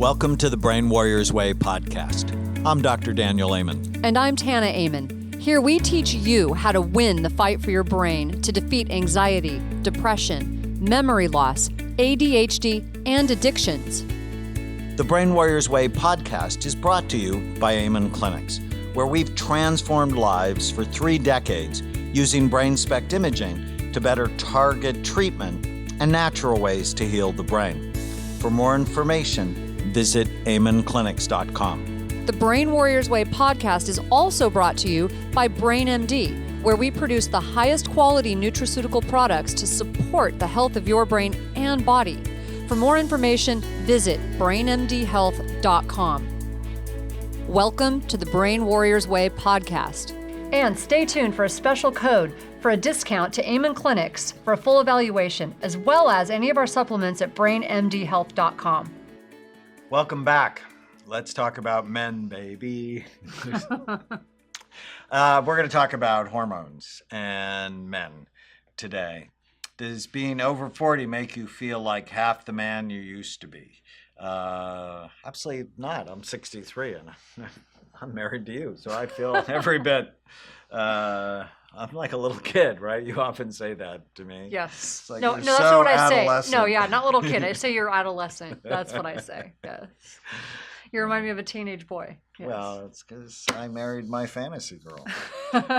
Welcome to the Brain Warriors Way podcast. I'm Dr. Daniel Amen. And I'm Tana Amen. Here we teach you how to win the fight for your brain to defeat anxiety, depression, memory loss, ADHD, and addictions. The Brain Warriors Way podcast is brought to you by Amen Clinics, where we've transformed lives for 3 decades using brain SPECT imaging to better target treatment and natural ways to heal the brain. For more information, visit amenclinics.com. The Brain Warriors Way podcast is also brought to you by BrainMD, where we produce the highest quality nutraceutical products to support the health of your brain and body. For more information, visit brainmdhealth.com. Welcome to the Brain Warriors Way podcast. And stay tuned for a special code for a discount to Amen Clinics for a full evaluation, as well as any of our supplements at brainmdhealth.com. Welcome back. Let's talk about men, baby. We're going to talk about hormones and men today. Does being over 40 make you feel like half the man you used to be? Absolutely not. I'm 63 and I'm married to you, so I feel every bit. I'm like a little kid, right? You often say that to me. Yes. Like No, that's not what I say. No, yeah, not little kid. I say you're adolescent. That's what I say. Yes. You remind me of a teenage boy. Yes. Well, it's because I married my fantasy girl.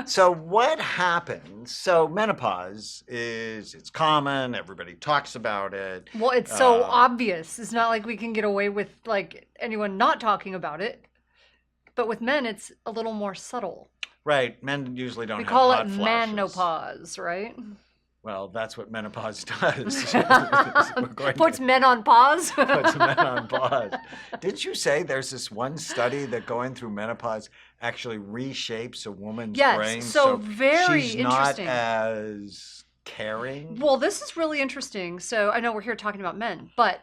So what happens? So menopause it's common. Everybody talks about it. Well, it's so obvious. It's not like we can get away with like anyone not talking about it. But with men, it's a little more subtle. Right. Men usually don't we have call hot it flashes. manopause, right? Well, that's what menopause does. Puts men on pause? Puts men on pause. Did you say there's this one study that going through menopause actually reshapes a woman's brain? Yes, so very she's interesting. Not as caring? Well, this is really interesting. So I know we're here talking about men, but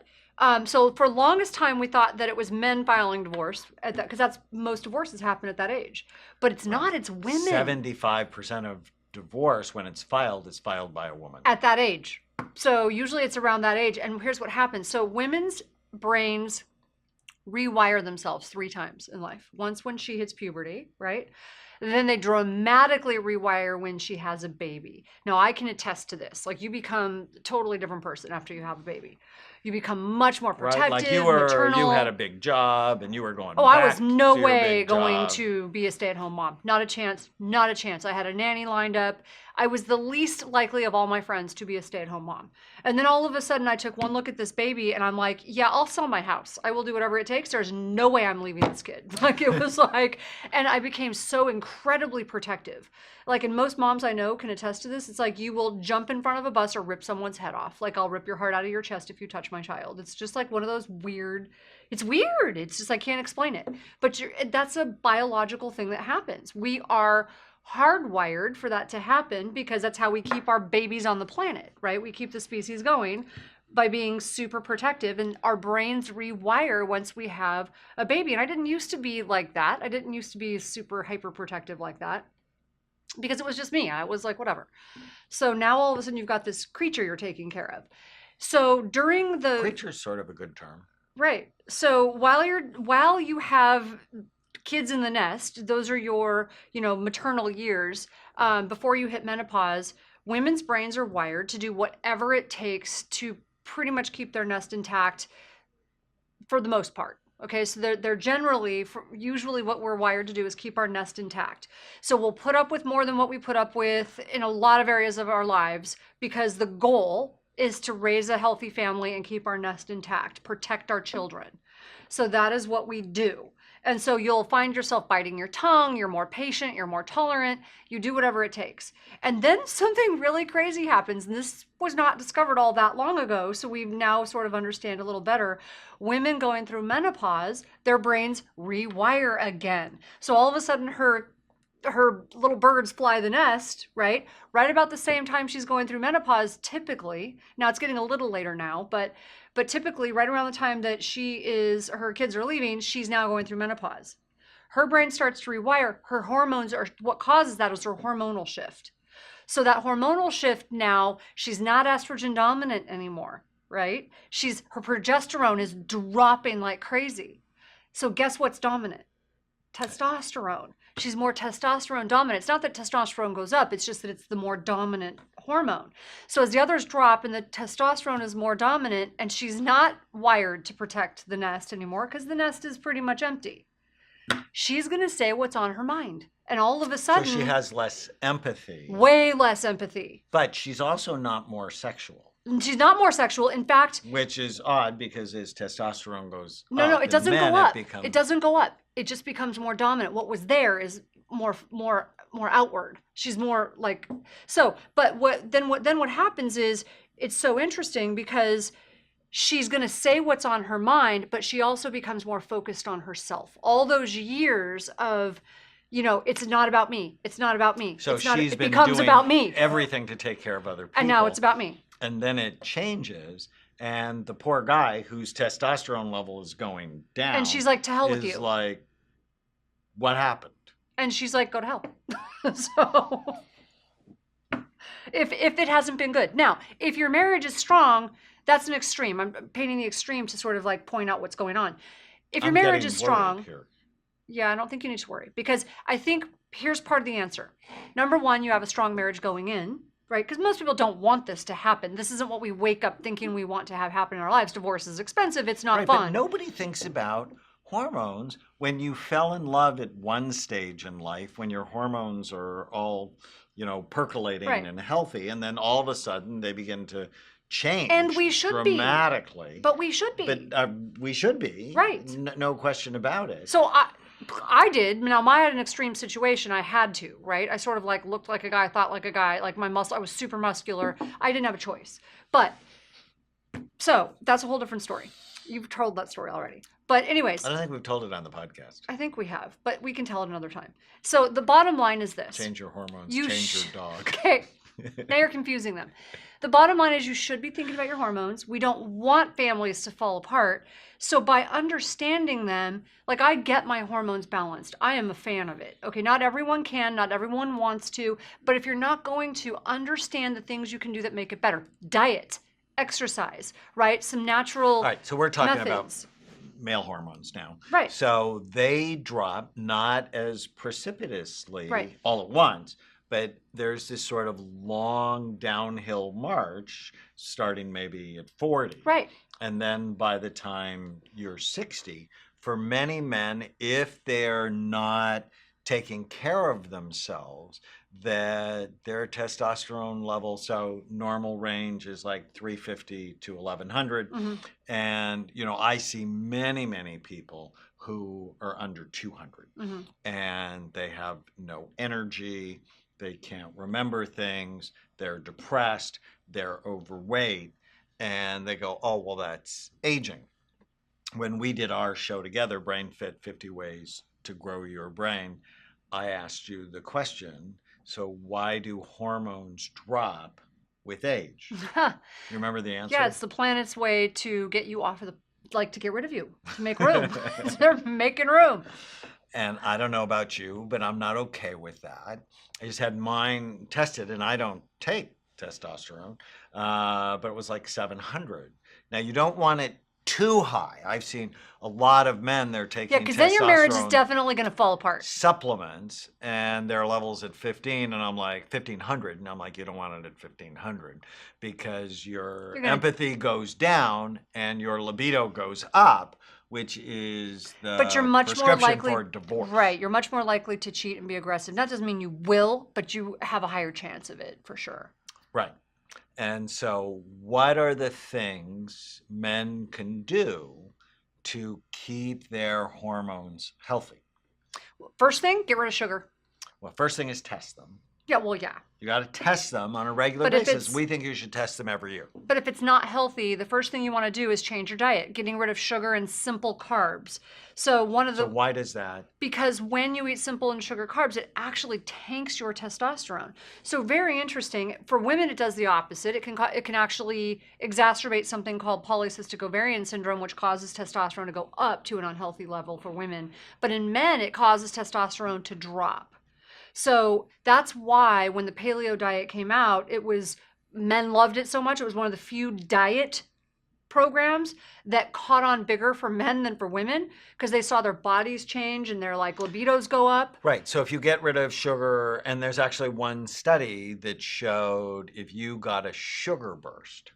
so for the longest time we thought that it was men filing divorce at that, because that's most divorces happen at that age. But it's not, it's women. 75% of divorce when it's filed is filed by a woman. At that age. So usually it's around that age. And here's what happens. So women's brains rewire themselves 3 times in life. Once when she hits puberty, right? Then they dramatically rewire when she has a baby. Now I can attest to this. Like you become a totally different person after you have a baby. You become much more protective, right? Like you had a big job and you were going I back was no to your way big going job. to be a stay-at-home mom. Not a chance, not a chance. I had a nanny lined up. I was the least likely of all my friends to be a stay-at-home mom. And then all of a sudden I took one look at this baby and I'm like, yeah, I'll sell my house. I will do whatever it takes. There's no way I'm leaving this kid. Like it was like, and I became so incredibly protective. Like, and most moms I know can attest to this. It's like you will jump in front of a bus or rip someone's head off. Like I'll rip your heart out of your chest if you touch my child. It's just like one of those weird, it's weird. It's just, I can't explain it. But that's a biological thing that happens. We are hardwired for that to happen because that's how we keep our babies on the planet, right? We keep the species going by being super protective, and our brains rewire once we have a baby. And I didn't used to be like that. I didn't used to be super hyper protective like that because it was just me. I was like, whatever. So now all of a sudden you've got this creature you're taking care of. So during the Creature's sort of a good term. Right. So while you have kids in the nest, those are your, maternal years, before you hit menopause, women's brains are wired to do whatever it takes to pretty much keep their nest intact for the most part. Okay, so they're generally, usually what we're wired to do is keep our nest intact. So we'll put up with more than what we put up with in a lot of areas of our lives because the goal is to raise a healthy family and keep our nest intact, protect our children. So that is what we do. And so you'll find yourself biting your tongue, you're more patient, you're more tolerant, you do whatever it takes. And then something really crazy happens, and this was not discovered all that long ago, so we now sort of understand a little better. Women going through menopause, their brains rewire again. So all of a sudden her little birds fly the nest, right? Right about the same time she's going through menopause, typically. Now it's getting a little later now, but typically right around the time that her kids are leaving, she's now going through menopause. Her brain starts to rewire. Her hormones are what causes that is her hormonal shift. So that hormonal shift now, she's not estrogen dominant anymore. right? Her progesterone is dropping like crazy. So guess what's dominant? Testosterone. She's more testosterone dominant. It's not that testosterone goes up, it's just that it's the more dominant hormone. So as the others drop and the testosterone is more dominant, and she's not wired to protect the nest anymore because the nest is pretty much empty, she's going to say what's on her mind. And all of a sudden, So she has less empathy. Way less empathy. But she's also not more sexual. She's not more sexual. In fact, which is odd because as testosterone goes up, no, it doesn't go up. It doesn't go up. It just becomes more dominant. What was there is more outward. She's more like so. But what happens is, it's so interesting because she's going to say what's on her mind, but she also becomes more focused on herself. All those years of, it's not about me. It's not about me. So it becomes about me. Everything to take care of other people. And now it's about me. And then it changes, and the poor guy whose testosterone level is going down. And she's like, to hell with you. Is like, what happened? And she's like, go to hell. So if it hasn't been good. Now, if your marriage is strong, that's an extreme. I'm painting the extreme to sort of like point out what's going on. If your marriage is strong, yeah, I don't think you need to worry, because I think here's part of the answer. Number one, you have a strong marriage going in, right? Because most people don't want this to happen. This isn't what we wake up thinking we want to have happen in our lives. Divorce is expensive. It's not fun. But nobody thinks about hormones when you fell in love at one stage in life, when your hormones are all, percolating and healthy, and then all of a sudden they begin to change. And we should dramatically. But we should be. But we should be. Right. No question about it. So I did. Now, I had an extreme situation. I had to, right? I sort of like looked like a guy, thought like a guy, like I was super muscular. I didn't have a choice. But so that's a whole different story. You've told that story already. But anyways. I don't think we've told it on the podcast. I think we have, but we can tell it another time. So the bottom line is this. Change your hormones, change your dog. Okay. Now you're confusing them. The bottom line is you should be thinking about your hormones. We don't want families to fall apart. So by understanding them, like I get my hormones balanced. I am a fan of it. Okay, not everyone can, not everyone wants to, but if you're not going to understand the things you can do that make it better, diet, exercise, right? Some natural All right, so we're talking methods. About male hormones now. Right. So they drop not as precipitously right. all at once, but there's this sort of long downhill march starting maybe at 40. Right. And then by the time you're 60, for many men, if they're not taking care of themselves, that their testosterone level, so normal range is like 350 to 1100. Mm-hmm. And, I see many people who are under 200 mm-hmm. and they have no energy. They can't remember things. They're depressed. They're overweight. And they go, oh, well, that's aging. When we did our show together, Brain Fit 50 Ways to Grow Your Brain, I asked you the question, so why do hormones drop with age? You remember the answer? Yeah, it's the planet's way to get you off of to get rid of you, to make room. They're making room. And I don't know about you, but I'm not okay with that. I just had mine tested, and I don't take testosterone, but it was like 700. Now, you don't want it too high. I've seen a lot of men, they're taking because then your marriage is definitely going to fall apart. Supplements, and their levels at 15, and I'm like 1500, and I'm like, you don't want it at 1500 because your empathy goes down and your libido goes up, which is the but you're much more likely for divorce. Right, you're much more likely to cheat and be aggressive. That doesn't mean you will, but you have a higher chance of it for sure. Right. And so what are the things men can do to keep their hormones healthy? First thing, get rid of sugar. Well, first thing is test them. Yeah, well, yeah. You got to test them on a regular basis. We think you should test them every year. But if it's not healthy, the first thing you want to do is change your diet, getting rid of sugar and simple carbs. So why does that? Because when you eat simple and sugar carbs, it actually tanks your testosterone. So very interesting. For women, it does the opposite. It can actually exacerbate something called polycystic ovarian syndrome, which causes testosterone to go up to an unhealthy level for women. But in men, it causes testosterone to drop. So that's why when the paleo diet came out, men loved it so much. It was one of the few diet programs that caught on bigger for men than for women because they saw their bodies change and their like libidos go up. Right. So if you get rid of sugar, and there's actually one study that showed if you got a sugar burst,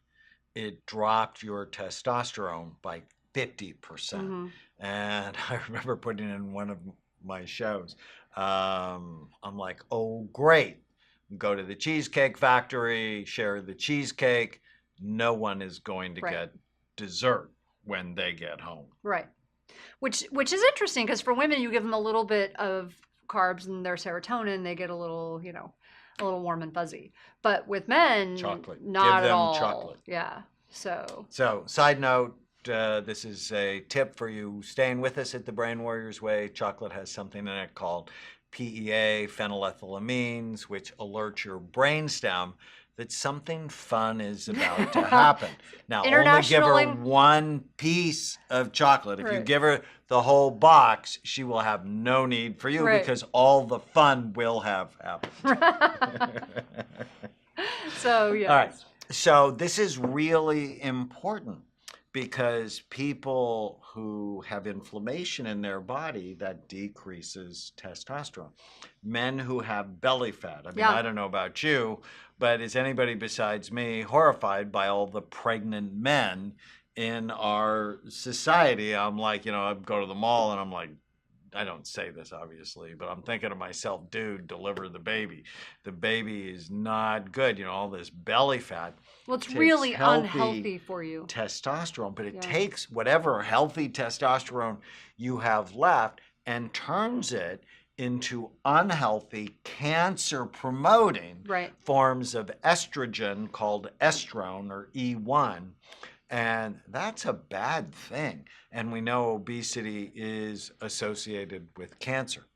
it dropped your testosterone by 50%. And I remember putting it in one of my shows. I'm like, oh, great. Go to the Cheesecake Factory, share the cheesecake. No one is going to get dessert when they get home. Right. Which is interesting because for women, you give them a little bit of carbs and their serotonin, they get a little, you know, a little warm and fuzzy. But with men, chocolate. Not give at them all. Chocolate. Yeah. So side note, this is a tip for you staying with us at the Brain Warriors Way. Chocolate has something in it called PEA, phenylethylamines, which alert your brainstem that something fun is about to happen. Now, only give her one piece of chocolate. If you give her the whole box, she will have no need for you because all the fun will have happened. So, yes. All right. So this is really important because people who have inflammation in their body, that decreases testosterone. Men who have belly fat. I mean, I don't know about you, but is anybody besides me horrified by all the pregnant men in our society? I'm like, you know, I go to the mall and I'm like, I don't say this obviously, but I'm thinking to myself, dude, deliver the baby. The baby is not good. You know, all this belly fat. Well, it's really unhealthy for you. Testosterone, but it takes whatever healthy testosterone you have left and turns it into unhealthy, cancer-promoting forms of estrogen called estrone or E1. And that's a bad thing. And we know obesity is associated with cancer.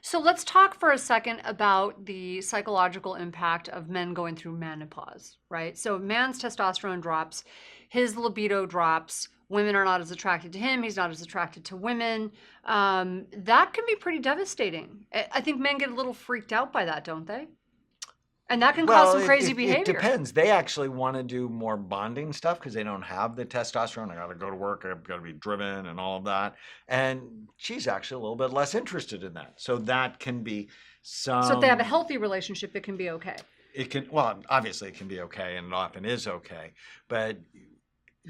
So let's talk for a second about the psychological impact of men going through menopause, right? So man's testosterone drops, his libido drops, women are not as attracted to him, he's not as attracted to women. That can be pretty devastating. I think men get a little freaked out by that, don't they? And that can cause some crazy behavior. It depends. They actually want to do more bonding stuff because they don't have the testosterone. I got to go to work. I've got to be driven and all of that. And she's actually a little bit less interested in that. So that can be some... So if they have a healthy relationship, it can be okay. It can, well, obviously it can be okay, and it often is okay. But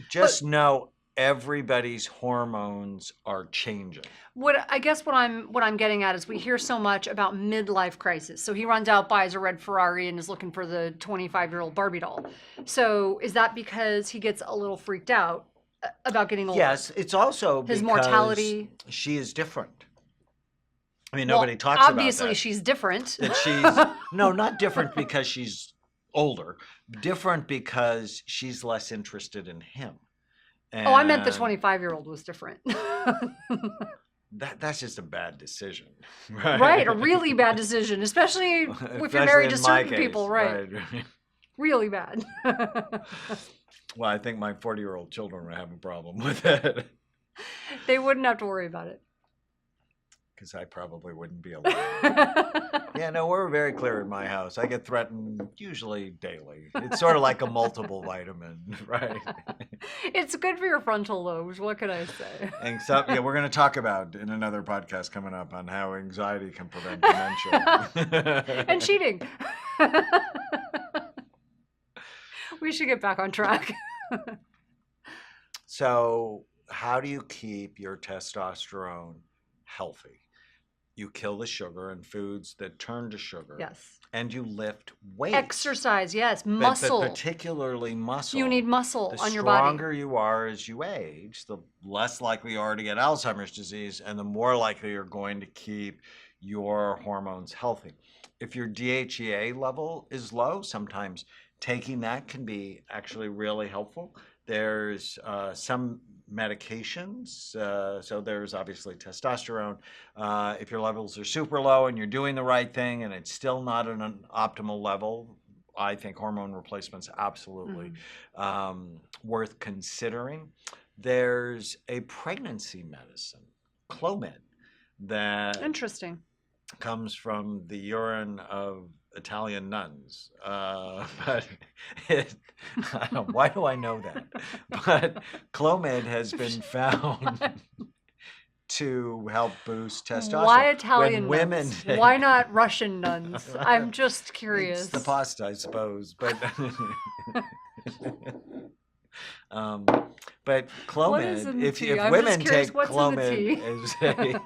just know everybody's hormones are changing. What I'm getting at is we hear so much about midlife crisis. So he runs out, buys a red Ferrari, and is looking for the 25-year-old Barbie doll. So is that because he gets a little freaked out about getting older? Yes, it's also his because mortality. She is different. I mean, nobody talks about that. Obviously, she's different. That she's no, not different because she's older. Different because she's less interested in him. And I meant the 25-year-old was different. That's just a bad decision, right? Right, a really bad decision, especially if you're married to certain people, right? Really bad. Well, I think my 40-year-old children would have a problem with it. They wouldn't have to worry about it. Because I probably wouldn't be alive. Yeah, no, we're very clear in my house. I get threatened usually daily. It's sort of like a multiple vitamin, right? It's good for your frontal lobes. What can I say? And so, yeah, we're going to talk about in another podcast coming up on how anxiety can prevent dementia. And cheating. We should get back on track. So, how do you keep your testosterone healthy? You kill the sugar and foods that turn to sugar. Yes. And you lift weight. Exercise, yes. Muscle. But particularly muscle. You need muscle on your body. The stronger you are as you age, the less likely you are to get Alzheimer's disease, and the more likely you're going to keep your hormones healthy. If your DHEA level is low, sometimes taking that can be actually really helpful. There's some medications, so there's obviously testosterone. If your levels are super low and you're doing the right thing and it's still not at an optimal level, I think hormone replacement's absolutely worth considering. There's a pregnancy medicine, Clomid, that interesting comes from the urine of Italian nuns. But it, why do I know that? But Clomid has been found to help boost testosterone. Why Italian When women nuns? take- Why not Russian nuns? I'm just curious. It's the pasta, I suppose, but um, but What is Clomid, in the if tea? I'm women just curious take what's in the tea. Clomid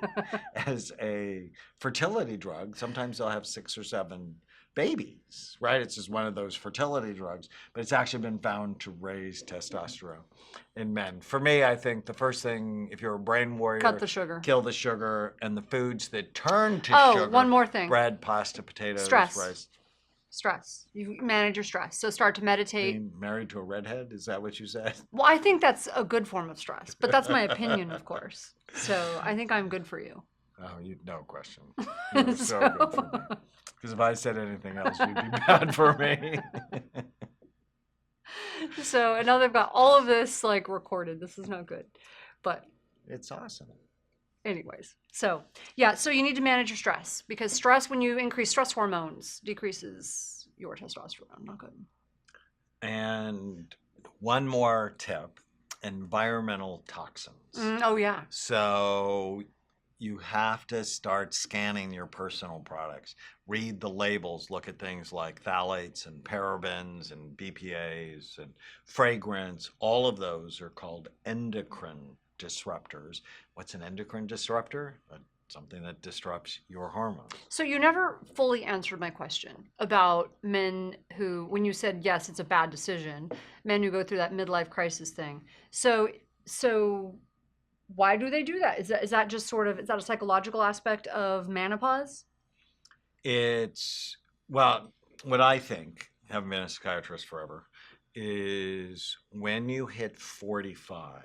as a fertility drug, sometimes they'll have 6 or 7 babies, right? It's just one of those fertility drugs, but it's actually been found to raise testosterone in men. For me, I think the first thing, if you're a brain warrior, Cut the sugar. kill the sugar, and the foods that turn to Oh, sugar. one more thing. Bread, pasta, potatoes, Stress. rice. Stress. You manage your stress. So start to meditate. Being married to a redhead, is that what you said? Well, I think that's a good form of stress, but that's my opinion, of course. So I think I'm good for you. Oh, no question. You're so good for me. Because if I said anything else, you'd be bad for me. So, and now they've got all of this like recorded. This is not good. But It's awesome. anyways, so yeah, so you need to manage your stress because stress, when you increase stress hormones, decreases your testosterone. Not good. And one more tip, environmental toxins. Oh, yeah. So you have to start scanning your personal products. Read the labels, look at things like phthalates and parabens and BPAs and fragrance. All of those are called endocrine disruptors. What's an endocrine disruptor? Something that disrupts your hormones. So you never fully answered my question about men who, when you said, yes, it's a bad decision, men who go through that midlife crisis thing. So why do they do that? Is that just sort of, is that a psychological aspect of menopause? It's, well, what I think, having been a psychiatrist forever, is when you hit 45,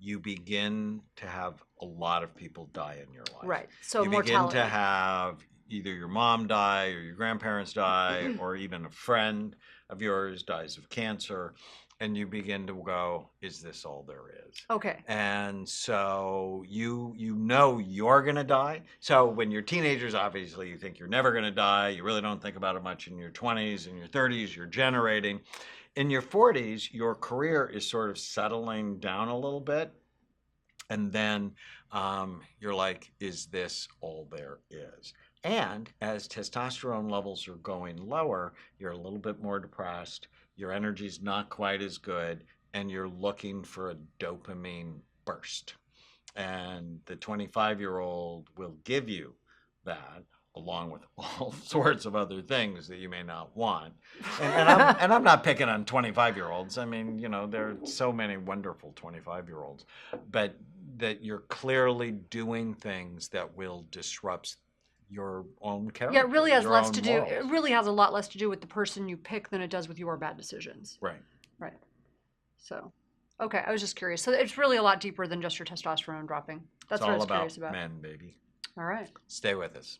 you begin to have a lot of people die in your life. Right. So you mortality. begin to have either your mom die or your grandparents die or even a friend of yours dies of cancer. And you begin to go, is this all there is? Okay. And so you know you're going to die. So when you're teenagers, obviously you think you're never going to die. You really don't think about it much in your 20s. In your 30s, you're generating. In your 40s, your career is sort of settling down a little bit. And then you're like, is this all there is? And as testosterone levels are going lower, you're a little bit more depressed. Your energy's not quite as good, and you're looking for a dopamine burst. And the 25-year-old will give you that, along with all sorts of other things that you may not want. And I'm not picking on 25-year-olds. I mean, you know, there are so many wonderful 25-year-olds, but that you're clearly doing things that will disrupt your own character. Yeah, it really has your less own to do. morals. It really has a lot less to do with the person you pick than it does with your bad decisions. Right. Right. So, okay, I was just curious. So it's really a lot deeper than just your testosterone dropping. That's It's what I all was about curious about. men, baby. All right. Stay with us.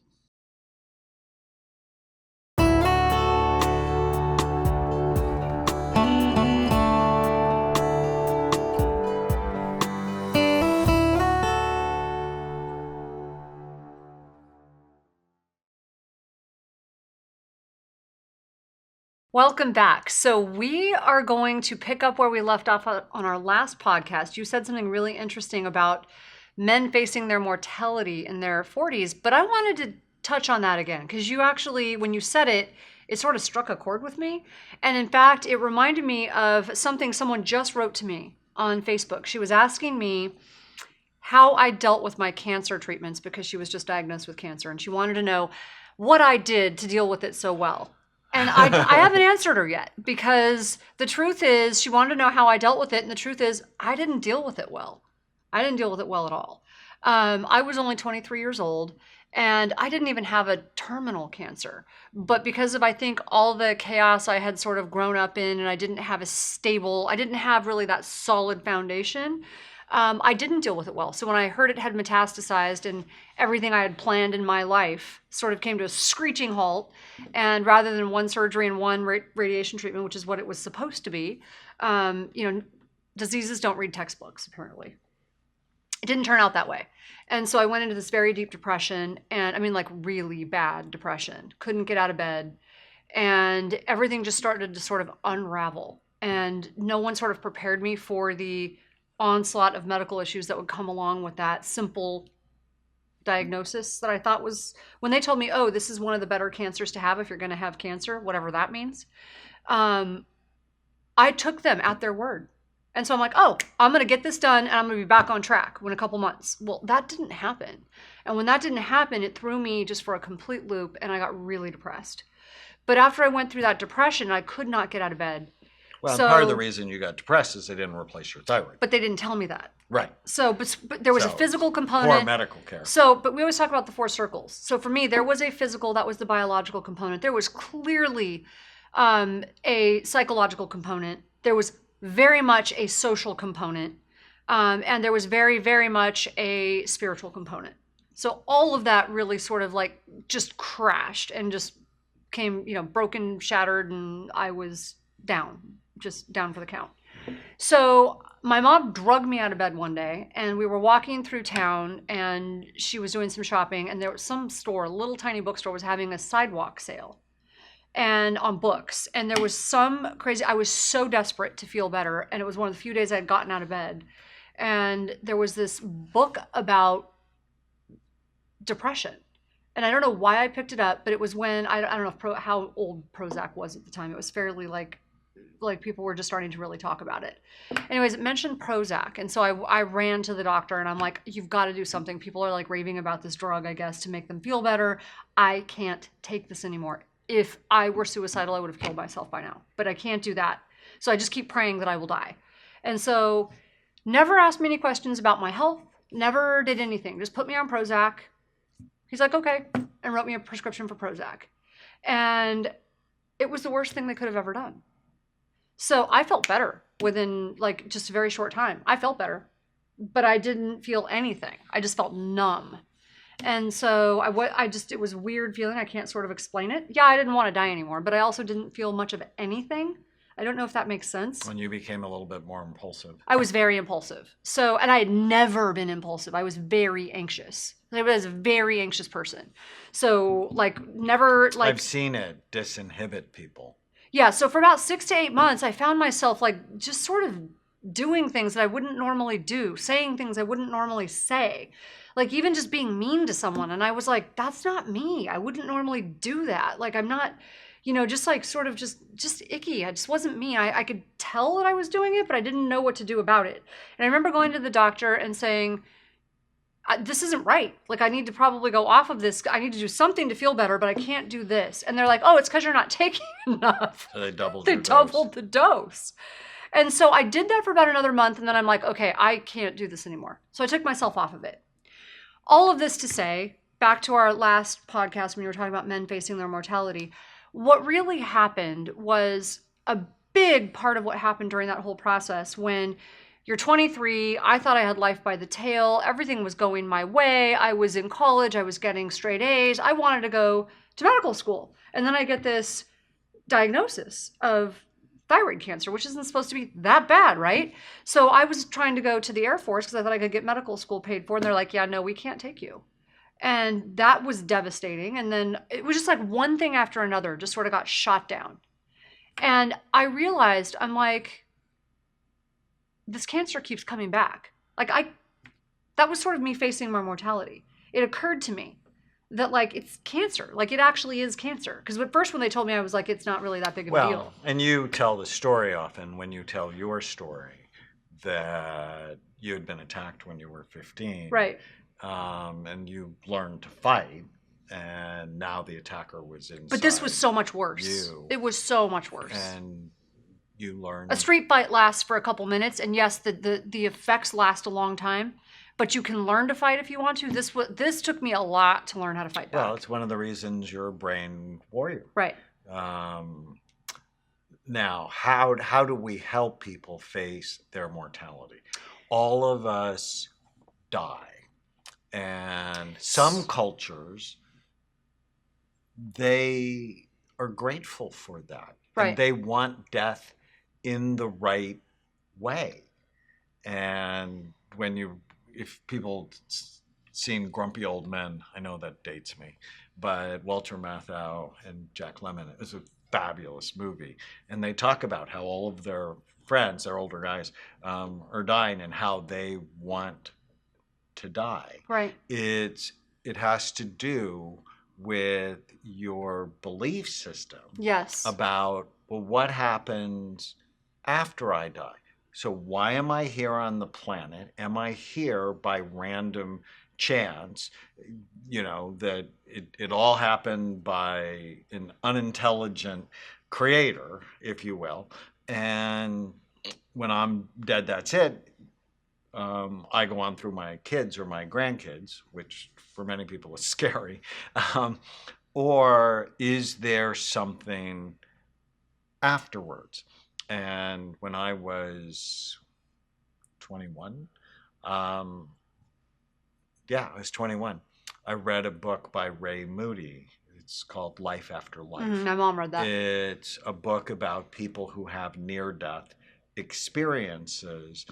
Welcome back. So we are going to pick up where we left off on our last podcast. You said something really interesting about men facing their mortality in their 40s, but I wanted to touch on that again because you actually, when you said it, it sort of struck a chord with me. And in fact, it reminded me of something someone just wrote to me on Facebook. She was asking me how I dealt with my cancer treatments because she was just diagnosed with cancer, and she wanted to know what I did to deal with it so well. And I haven't answered her yet because the truth is she wanted to know how I dealt with it. And the truth is I didn't deal with it well. I didn't deal with it well at all. I was only 23 years old and I didn't even have a terminal cancer. But because of, I think, all the chaos I had sort of grown up in and I didn't have I didn't have really that solid foundation. I didn't deal with it well. So when I heard it had metastasized and everything I had planned in my life sort of came to a screeching halt, and rather than one surgery and one radiation treatment, which is what it was supposed to be, diseases don't read textbooks, apparently. It didn't turn out that way. And so I went into this very deep depression, and I mean, like really bad depression. Couldn't get out of bed. And everything just started to sort of unravel. And no one sort of prepared me for the onslaught of medical issues that would come along with that simple diagnosis that I thought was, when they told me, oh, this is one of the better cancers to have if you're going to have cancer, whatever that means. I took them at their word. And so I'm like, oh, I'm going to get this done and I'm going to be back on track in a couple months. Well, that didn't happen. And when that didn't happen, it threw me just for a complete loop and I got really depressed. But after I went through that depression, I could not get out of bed. Well, part of the reason you got depressed is they didn't replace your thyroid. But they didn't tell me that. Right. So, but there was a physical component. For medical care. So, but we always talk about the 4 circles. So for me, there was a physical, that was the biological component. There was clearly a psychological component. There was very much a social component. And there was very, very much a spiritual component. So all of that really sort of like just crashed and just came, broken, shattered, and I was down, just down for the count. So my mom drugged me out of bed one day, and we were walking through town, and she was doing some shopping, and there was some store, a little tiny bookstore, was having a sidewalk sale and on books. And there was some crazy, I was so desperate to feel better, and it was one of the few days I had gotten out of bed. And there was this book about depression. And I don't know why I picked it up, but it was when, I don't know how old Prozac was at the time. It was fairly like people were just starting to really talk about it. Anyways, it mentioned Prozac. And so I ran to the doctor and I'm like, you've got to do something. People are like raving about this drug, I guess, to make them feel better. I can't take this anymore. If I were suicidal, I would have killed myself by now, but I can't do that. So I just keep praying that I will die. And so never asked me any questions about my health, never did anything. Just put me on Prozac. He's like, okay, and wrote me a prescription for Prozac. And it was the worst thing they could have ever done. So I felt better within like just a very short time. I felt better, but I didn't feel anything. I just felt numb. And so it was a weird feeling. I can't sort of explain it. Yeah, I didn't want to die anymore, but I also didn't feel much of anything. I don't know if that makes sense. When you became a little bit more impulsive. I was very impulsive. So, and I had never been impulsive. I was very anxious. I was a very anxious person. So like never like. I've seen it disinhibit people. Yeah. So for about 6 to 8 months, I found myself like just sort of doing things that I wouldn't normally do, saying things I wouldn't normally say. Like even just being mean to someone. And I was like, that's not me. I wouldn't normally do that. Like I'm not, just like sort of just icky. I just wasn't me. I could tell that I was doing it, but I didn't know what to do about it. And I remember going to the doctor and saying, this isn't right. Like I need to probably go off of this. I need to do something to feel better, but I can't do this. And they're like, oh, it's because you're not taking enough. So they doubled the dose. And so I did that for about another month. And then I'm like, okay, I can't do this anymore. So I took myself off of it. All of this to say, back to our last podcast when you were talking about men facing their mortality, what really happened was a big part of what happened during that whole process. When you're 23, I thought I had life by the tail. Everything was going my way. I was in college. I was getting straight A's. I wanted to go to medical school. And then I get this diagnosis of thyroid cancer, which isn't supposed to be that bad, right? So I was trying to go to the Air Force because I thought I could get medical school paid for. And they're like, yeah, no, we can't take you. And that was devastating. And then it was just like one thing after another just sort of got shot down. And I realized, I'm like, this cancer keeps coming back. That was sort of me facing my mortality. It occurred to me that like, it's cancer. Like it actually is cancer. Because at first when they told me, I was like, it's not really that big of a deal. And you tell the story often when you tell your story that you had been attacked when you were 15. Right. And you learned to fight, and now the attacker was inside. But this was so much worse. It was so much worse. And you learned. A street fight lasts for a couple minutes, and yes, the effects last a long time. But you can learn to fight if you want to. This took me a lot to learn how to fight back. Well, it's one of the reasons you're a brain warrior. Right. Now, how do we help people face their mortality? All of us die. And some cultures, they are grateful for that. Right. And they want death in the right way. And when you if people seen Grumpy Old Men, I know that dates me, but Walter Matthau and Jack Lemmon is a fabulous movie. And they talk about how all of their friends, their older guys, are dying and how they want to die. Right. It has to do with your belief system. Yes. About, well, what happens after I die? So why am I here on the planet? Am I here by random chance? You know, that it all happened by an unintelligent creator, if you will. And when I'm dead, that's it. I go on through my kids or my grandkids, which for many people is scary. Or is there something afterwards? And when I was 21, I was 21. I read a book by Ray Moody. It's called Life After Life. My mom read that. It's a book about people who have near-death experiences.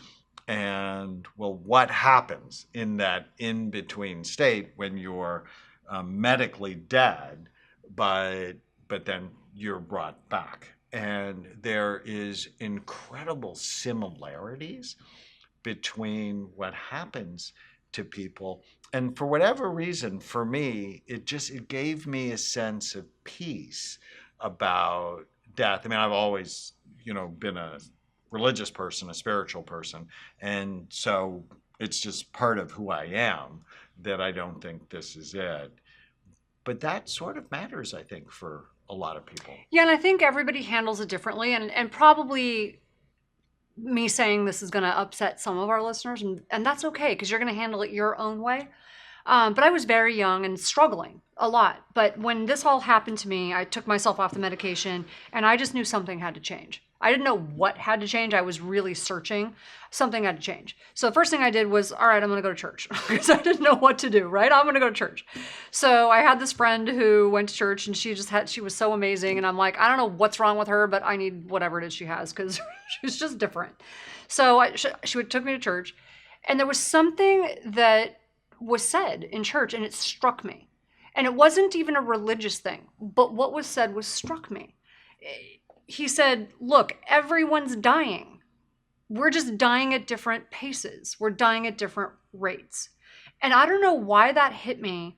And, well, what happens in that in-between state when you're medically dead, but then you're brought back? And there is incredible similarities between what happens to people. And for whatever reason, for me, it gave me a sense of peace about death. I mean, I've always, been a religious person, a spiritual person. And so it's just part of who I am that I don't think this is it. But that sort of matters, I think, for a lot of people. Yeah, and I think everybody handles it differently, and probably me saying this is going to upset some of our listeners, and that's okay, because you're going to handle it your own way. But I was very young and struggling a lot. But when this all happened to me, I took myself off the medication, and I just knew something had to change. I didn't know what had to change. I was really searching. Something had to change. So the first thing I did was, all right, I'm going to go to church, because I didn't know what to do, right? I'm going to go to church. So I had this friend who went to church, and she was so amazing. And I'm like, I don't know what's wrong with her, but I need whatever it is she has, because she's just different. So she took me to church, and there was something that was said in church, and it struck me. And it wasn't even a religious thing, but what was said struck me. He said, look, everyone's dying. We're just dying at different paces. We're dying at different rates. And I don't know why that hit me,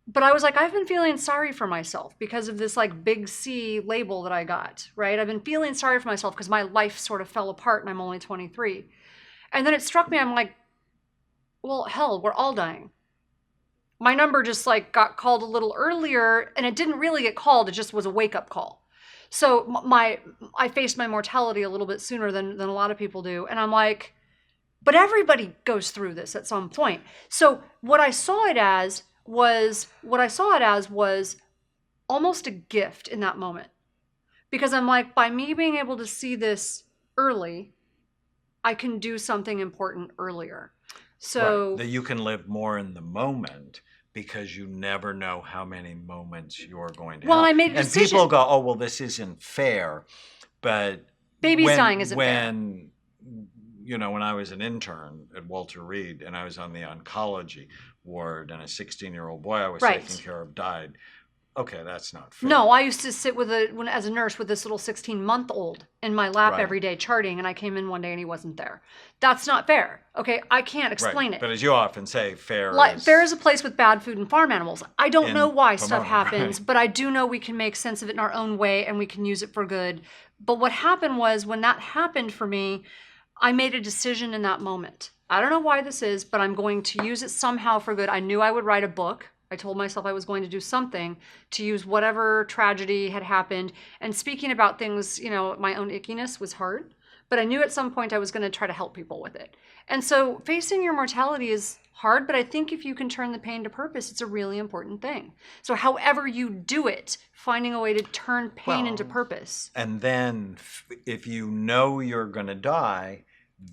but I was like, I've been feeling sorry for myself because of this like big C label that I got, right? I've been feeling sorry for myself because my life sort of fell apart and I'm only 23. And then it struck me, I'm like, well, hell, we're all dying. My number just like got called a little earlier, and it didn't really get called. It just was a wake-up call. So I faced my mortality a little bit sooner than a lot of people do. And I'm like, but everybody goes through this at some point. So what I saw it as was almost a gift in that moment. Because I'm like, by me being able to see this early, I can do something important earlier. So right. That you can live more in the moment, because you never know how many moments you're going to have. I made a decision. And people go, oh, well, this isn't fair. But babies dying isn't fair. When I was an intern at Walter Reed and I was on the oncology ward and a 16-year-old boy I was taking care of died, okay, that's not fair. No, I used to sit as a nurse with this little 16-month-old in my lap every day charting, and I came in one day and he wasn't there. That's not fair. Okay, I can't explain it. But as you often say, fair is a place with bad food and farm animals. I don't know why stuff happens, but I do know we can make sense of it in our own way and we can use it for good. But what happened was, when that happened for me, I made a decision in that moment. I don't know why this is, but I'm going to use it somehow for good. I knew I would write a book. I told myself I was going to do something to use whatever tragedy had happened. And speaking about things, my own ickiness was hard, but I knew at some point I was going to try to help people with it. And so facing your mortality is hard, but I think if you can turn the pain to purpose, it's a really important thing. So however you do it, finding a way to turn pain into purpose. And then if you know you're going to die,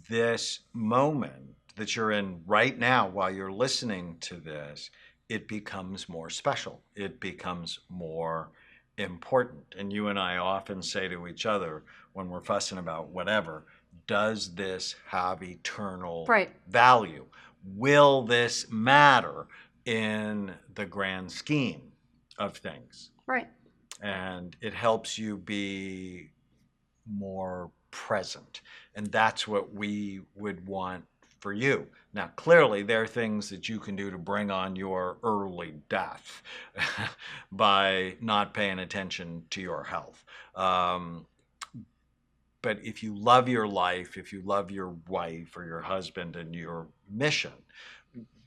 this moment that you're in right now while you're listening to this, it becomes more special. It becomes more important. And you and I often say to each other when we're fussing about whatever, does this have eternal value? will this matter in the grand scheme of things? Right. And it helps you be more present. And that's what we would want for you. Now, clearly, there are things that you can do to bring on your early death by not paying attention to your health. But if you love your life, if you love your wife or your husband and your mission,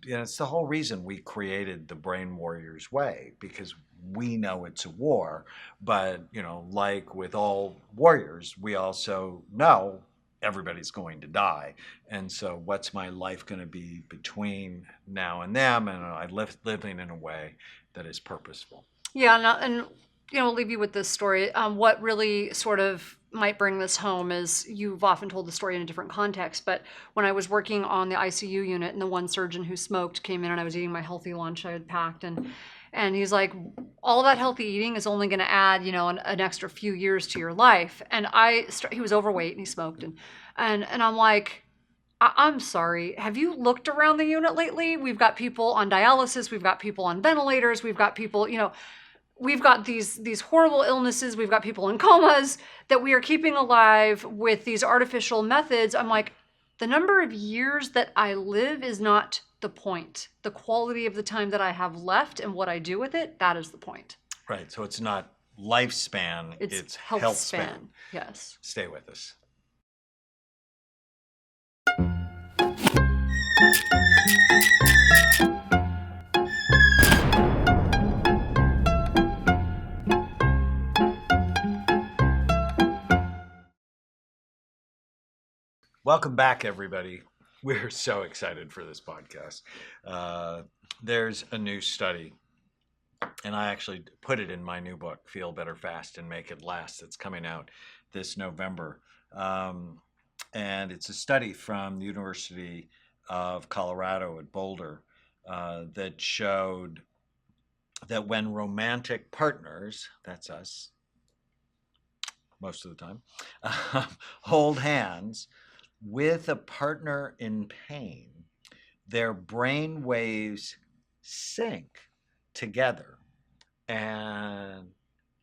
it's the whole reason we created the Brain Warriors Way, because we know it's a war, but like with all warriors, we also know everybody's going to die. And so what's my life going to be between now and them? And I living in a way that is purposeful. Yeah, and I'll leave you with this story. What really sort of might bring this home is, you've often told the story in a different context, but when I was working on the ICU unit and the one surgeon who smoked came in and I was eating my healthy lunch I had packed, and he's like, all that healthy eating is only going to add, an extra few years to your life. And he was overweight and he smoked, and I'm like, I'm sorry, have you looked around the unit lately? We've got people on dialysis, we've got people on ventilators, we've got people, we've got these horrible illnesses, we've got people in comas that we are keeping alive with these artificial methods. I'm like, the number of years that I live is not the point. The quality of the time that I have left and what I do with it, that is the point. Right. So it's not lifespan, it's health span. Yes. Stay with us. Welcome back, everybody. We're so excited for this podcast. There's a new study, and I actually put it in my new book, Feel Better Fast and Make It Last, that's coming out this November. And it's a study from the University of Colorado at Boulder that showed that when romantic partners, that's us most of the time, hold hands with a partner in pain, their brain waves sync together, and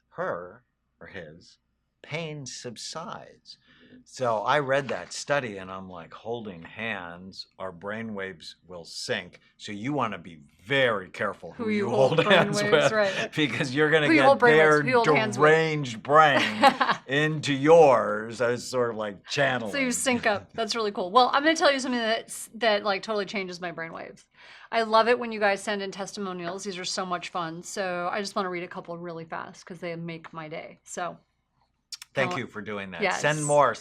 her or his pain subsides. So I read that study and I'm like, holding hands, our brain waves will sync. So you want to be very careful who you hold hands with, right? Because you're going to get their deranged brain into yours as sort of like channeling. So you sync up. That's really cool. Well, I'm going to tell you something that like totally changes my brain waves. I love it when you guys send in testimonials. These are so much fun. So I just want to read a couple really fast because they make my day. So thank you for doing that. Yes. Send more.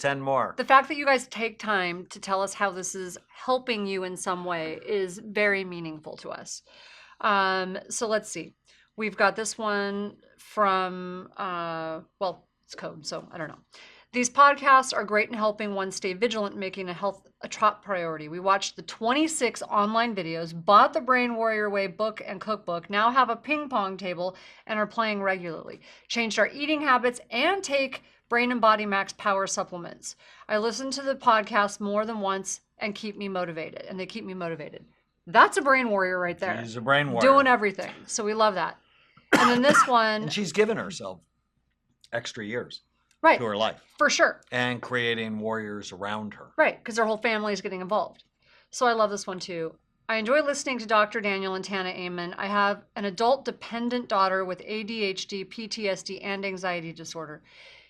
The fact that you guys take time to tell us how this is helping you in some way is very meaningful to us. So let's see. We've got this one from, it's code, so I don't know. These podcasts are great in helping one stay vigilant, making health a top priority. We watched the 26 online videos, bought the Brain Warrior Way book and cookbook, now have a ping pong table, and are playing regularly. Changed our eating habits and take Brain and Body Max power supplements. I listen to the podcast more than once and keep me motivated, and they keep me motivated. That's a brain warrior right there. She's a brain warrior. Doing everything. So we love that. And then this one. And she's given herself extra years. Right. To her life. For sure. And creating warriors around her. Right, because her whole family is getting involved. So I love this one too. I enjoy listening to Dr. Daniel and Tana Amen. I have an adult dependent daughter with ADHD, PTSD, and anxiety disorder.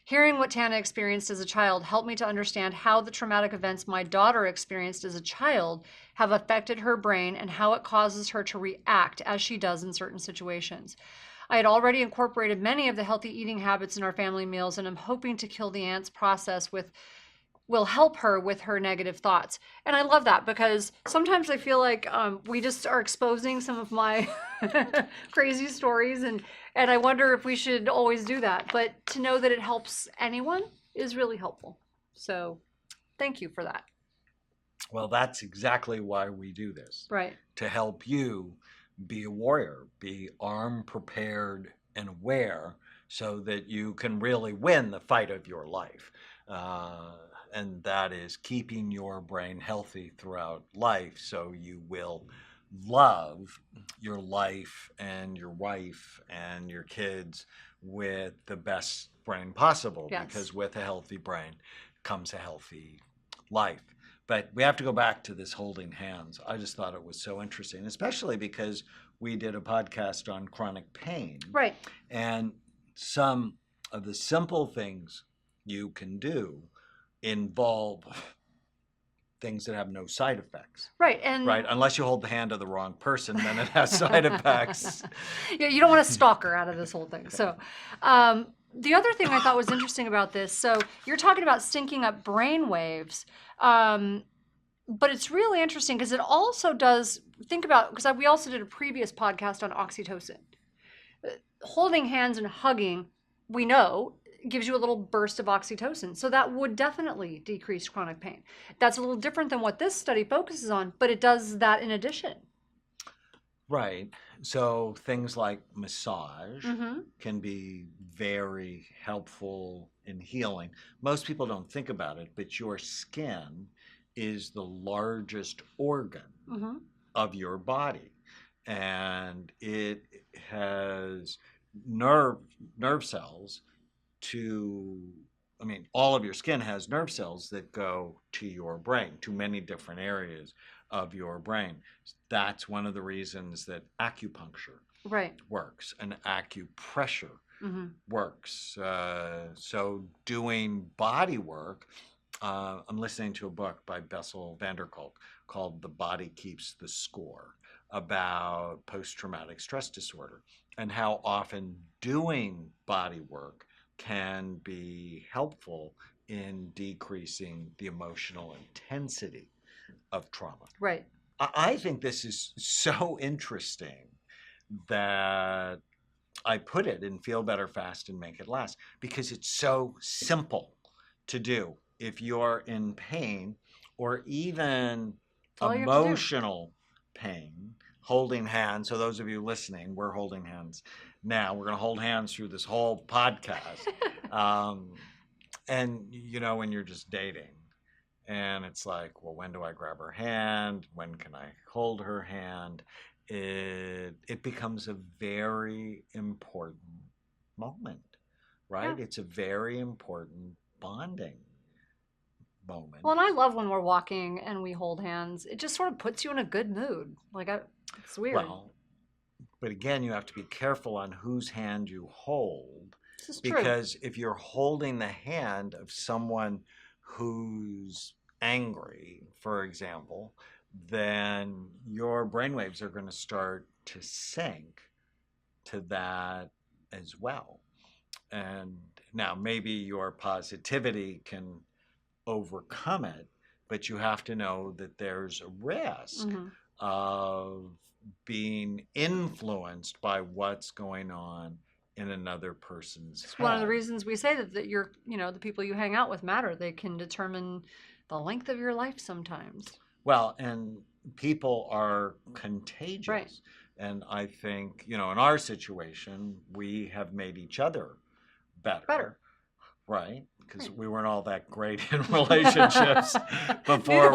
Hearing what Tana experienced as a child helped me to understand how the traumatic events my daughter experienced as a child have affected her brain and how it causes her to react as she does in certain situations. I had already incorporated many of the healthy eating habits in our family meals, and I'm hoping to kill the ants process will help her with her negative thoughts. And I love that because sometimes I feel like we just are exposing some of my crazy stories, and I wonder if we should always do that. But to know that it helps anyone is really helpful. So thank you for that. Well, that's exactly why we do this. Right. To help you be a warrior, be armed, prepared, and aware so that you can really win the fight of your life. and that is keeping your brain healthy throughout life so you will love your life and your wife and your kids with the best brain possible. Yes. Because with a healthy brain comes a healthy life. But we have to go back to this holding hands. I just thought it was so interesting, especially because we did a podcast on chronic pain. Right. And some of the simple things you can do involve things that have no side effects. Right. And Right. Unless you hold the hand of the wrong person, then it has side effects. Yeah, you don't want to stalk her out of this whole thing. So, the other thing I thought was interesting about this, so you're talking about syncing up brain waves, but it's really interesting because it also does, think about, because we also did a previous podcast on oxytocin. Holding hands and hugging, we know, gives you a little burst of oxytocin. So that would definitely decrease chronic pain. That's a little different than what this study focuses on, but it does that in addition. Right. So things like massage Mm-hmm. can be very helpful in healing. Most people don't think about it, but your skin is the largest organ Mm-hmm. of your body. And it has nerve cells to, I mean, all of your skin has nerve cells that go to your brain, to many different areas of your brain. That's one of the reasons that acupuncture Right. works and acupressure Mm-hmm. works. So doing body work, I'm listening to a book by Bessel van der Kolk called The Body Keeps the Score about post-traumatic stress disorder and how often doing body work can be helpful in decreasing the emotional intensity of trauma. Right. I think this is so interesting that I put it in Feel Better, Fast, and Make It Last because it's so simple to do. If you're in pain or even All you have to do. emotional pain, holding hands. So those of you listening, we're holding hands now. We're going to hold hands through this whole podcast. And you know, when you're just dating and it's like, well, when do I grab her hand? When can I hold her hand? It becomes a very important moment, right? Yeah. It's a very important bonding moment. Well, and I love when we're walking and we hold hands. It just sort of puts you in a good mood. It's weird. Well, but again, you have to be careful on whose hand you hold. This is true. Because if you're holding the hand of someone who's angry, for example, then your brainwaves are going to start to sync to that as well. And now maybe your positivity can overcome it, but you have to know that there's a risk Mm-hmm. of being influenced by what's going on in another person's It's head. one of the reasons we say that you're, the people you hang out with matter. They can determine the length of your life sometimes. Well, and people are contagious. Right. And I think, in our situation, we have made each other better. Right? Because we weren't all that great in relationships before.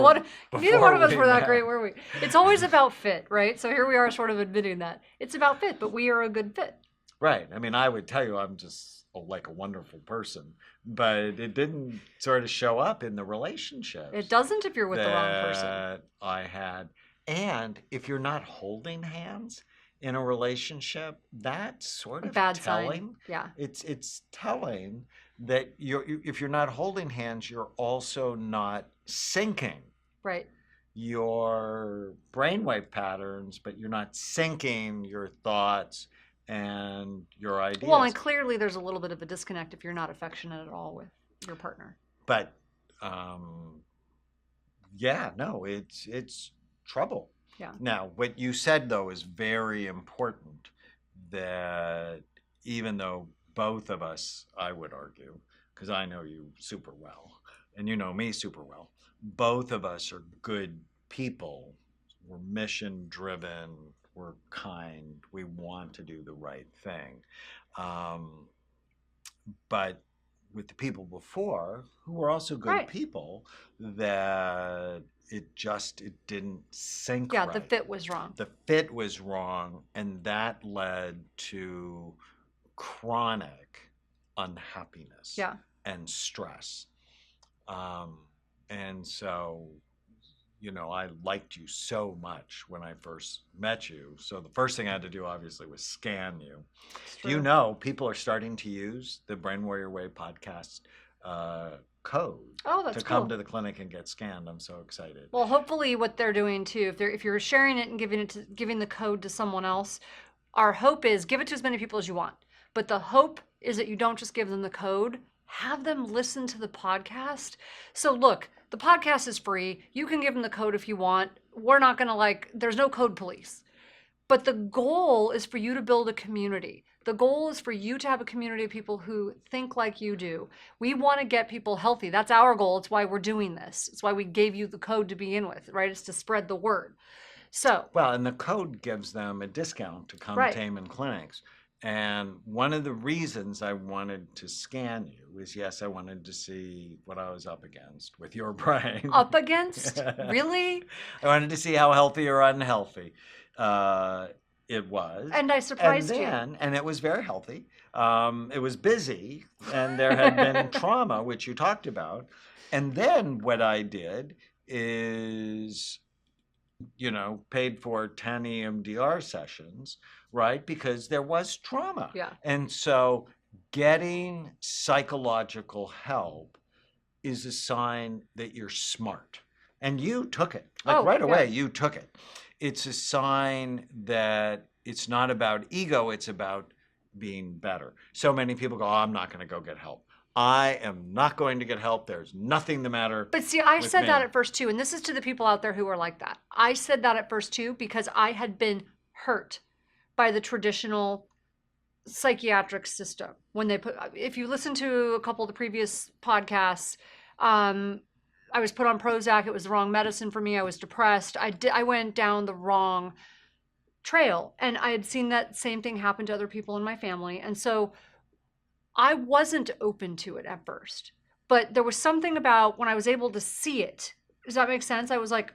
Neither one of us were that met. great, were we? It's always about fit, right? So here we are sort of admitting that. It's about fit, but we are a good fit. Right. I mean, I would tell you I'm just like a wonderful person, but it didn't sort of show up in the relationship. It doesn't if you're with the wrong person. That I had. And if you're not holding hands in a relationship, that's sort of bad telling. sign. Yeah. It's telling that if you're not holding hands, you're also not syncing. Right. Your brainwave patterns, but you're not syncing your thoughts and your ideas. Well, and clearly there's a little bit of a disconnect if you're not affectionate at all with your partner. But yeah, no, it's trouble. Yeah. Now, what you said though is very important, that even though both of us, I would argue, because I know you super well and you know me super well, both of us are good people. We're mission driven. We're kind. We want to do the right thing. But with the people before who were also good Right. people that it didn't sync Yeah, right. the fit was wrong. The fit was wrong, and that led to chronic unhappiness Yeah. and stress. And so, I liked you so much when I first met you. So the first thing I had to do, obviously, was scan you. It's Do you true. know people are starting to use the Brain Warrior Way podcast code Oh, that's to come cool. to the clinic and get scanned? I'm so excited. Well, hopefully what they're doing too, if you're sharing it and giving the code to someone else, our hope is give it to as many people as you want. But the hope is that you don't just give them the code, have them listen to the podcast. So look, the podcast is free. You can give them the code if you want. We're not going to there's no code police. But the goal is for you to build a community. The goal is for you to have a community of people who think like you do. We want to get people healthy. That's our goal. It's why we're doing this. It's why we gave you the code to begin with, right? It's to spread the word. So, well, and the code gives them a discount to come Right. to Amen clinics. And one of the reasons I wanted to scan you is, yes, I wanted to see what I was up against with your brain. up against? Really? I wanted to see how healthy or unhealthy it was. And I surprised you. And it was very healthy. It was busy, and there had been trauma, which you talked about. And then what I did is, paid for 10 EMDR sessions, right? Because there was trauma. Yeah. And so getting psychological help is a sign that you're smart. And you took it. Right away, you took it. It's a sign that it's not about ego, it's about being better. So many people go, I'm not going to go get help. I am not going to get help. There's nothing the matter. But see, I with said me. that at first too. And this is to the people out there who are like that. I said that at first too because I had been hurt by the traditional psychiatric system. If you listen to a couple of the previous podcasts, I was put on Prozac. It was the wrong medicine for me. I was depressed. I went down the wrong trail. And I had seen that same thing happen to other people in my family. And so I wasn't open to it at first. But there was something about when I was able to see it. Does that make sense? I was like,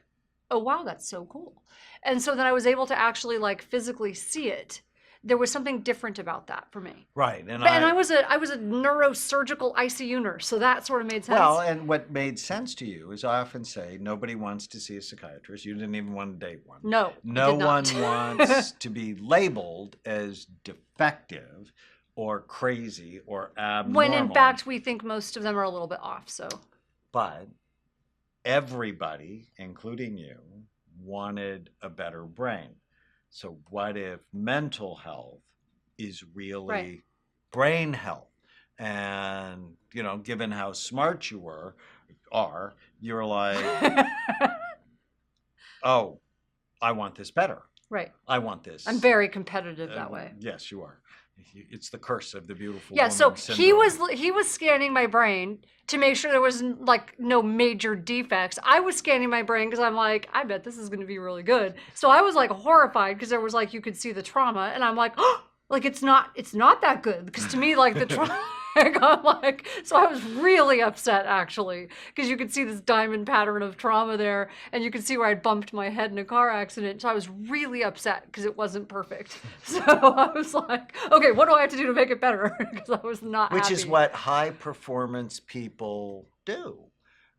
oh, wow, that's so cool. And so then I was able to actually physically see it. There was something different about that for me. Right. And I was a neurosurgical ICU nurse, so that sort of made sense. Well, and what made sense to you is I often say nobody wants to see a psychiatrist. You didn't even want to date one. No, No did not. one wants to be labeled as defective or crazy or abnormal. When in fact we think most of them are a little bit off. So, but everybody, including you, wanted a better brain. So what if mental health is really brain health? And, given how smart you are, you're like, oh, I want this better. Right. I want this. I'm very competitive that way. Yes, you are. It's the curse of the beautiful Yeah, woman so syndrome. he was scanning my brain to make sure there was no major defects. I was scanning my brain because I'm like, I bet this is going to be really good. So I was horrified because there was you could see the trauma, and I'm like, oh, it's not that good because to me the trauma. So I was really upset actually because you could see this diamond pattern of trauma there, and you could see where I'd bumped my head in a car accident. So I was really upset because it wasn't perfect. So I was like, okay, what do I have to do to make it better? Because I was not Which happy. is what high performance people do.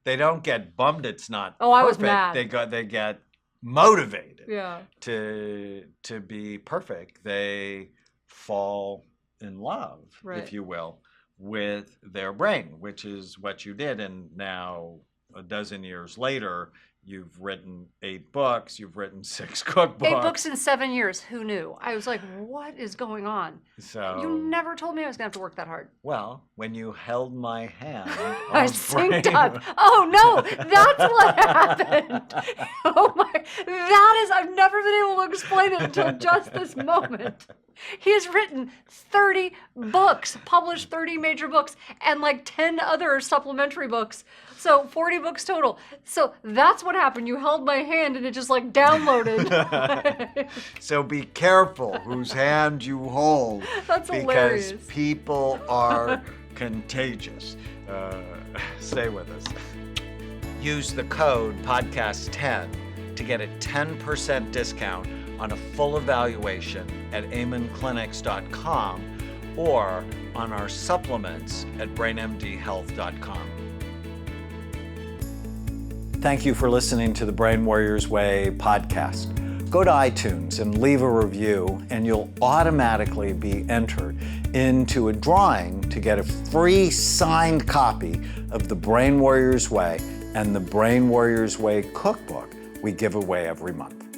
They don't get bummed it's not Oh, I was perfect. mad. They get motivated Yeah. to be perfect. They fall in love, Right. if you will, with their brain, which is what you did. And now, a dozen years later, you've written 8 books, you've written 6 cookbooks. 8 books in 7 years. Who knew? I was like, what is going on? So You never told me I was going to have to work that hard. well, when you held my hand, I our synced brain- up. Oh no, that's what happened. Oh my, I've never been able to explain it until just this moment. He has written 30 books, published 30 major books, and 10 other supplementary books. So 40 books total. So that's what happened. You held my hand and it just downloaded. So be careful whose hand you hold. That's because hilarious. people are contagious. Stay with us. Use the code podcast10 to get a 10% discount on a full evaluation at amenclinics.com or on our supplements at brainmdhealth.com. Thank you for listening to the Brain Warriors Way podcast. Go to iTunes and leave a review, and you'll automatically be entered into a drawing to get a free signed copy of the Brain Warriors Way and the Brain Warriors Way cookbook we give away every month.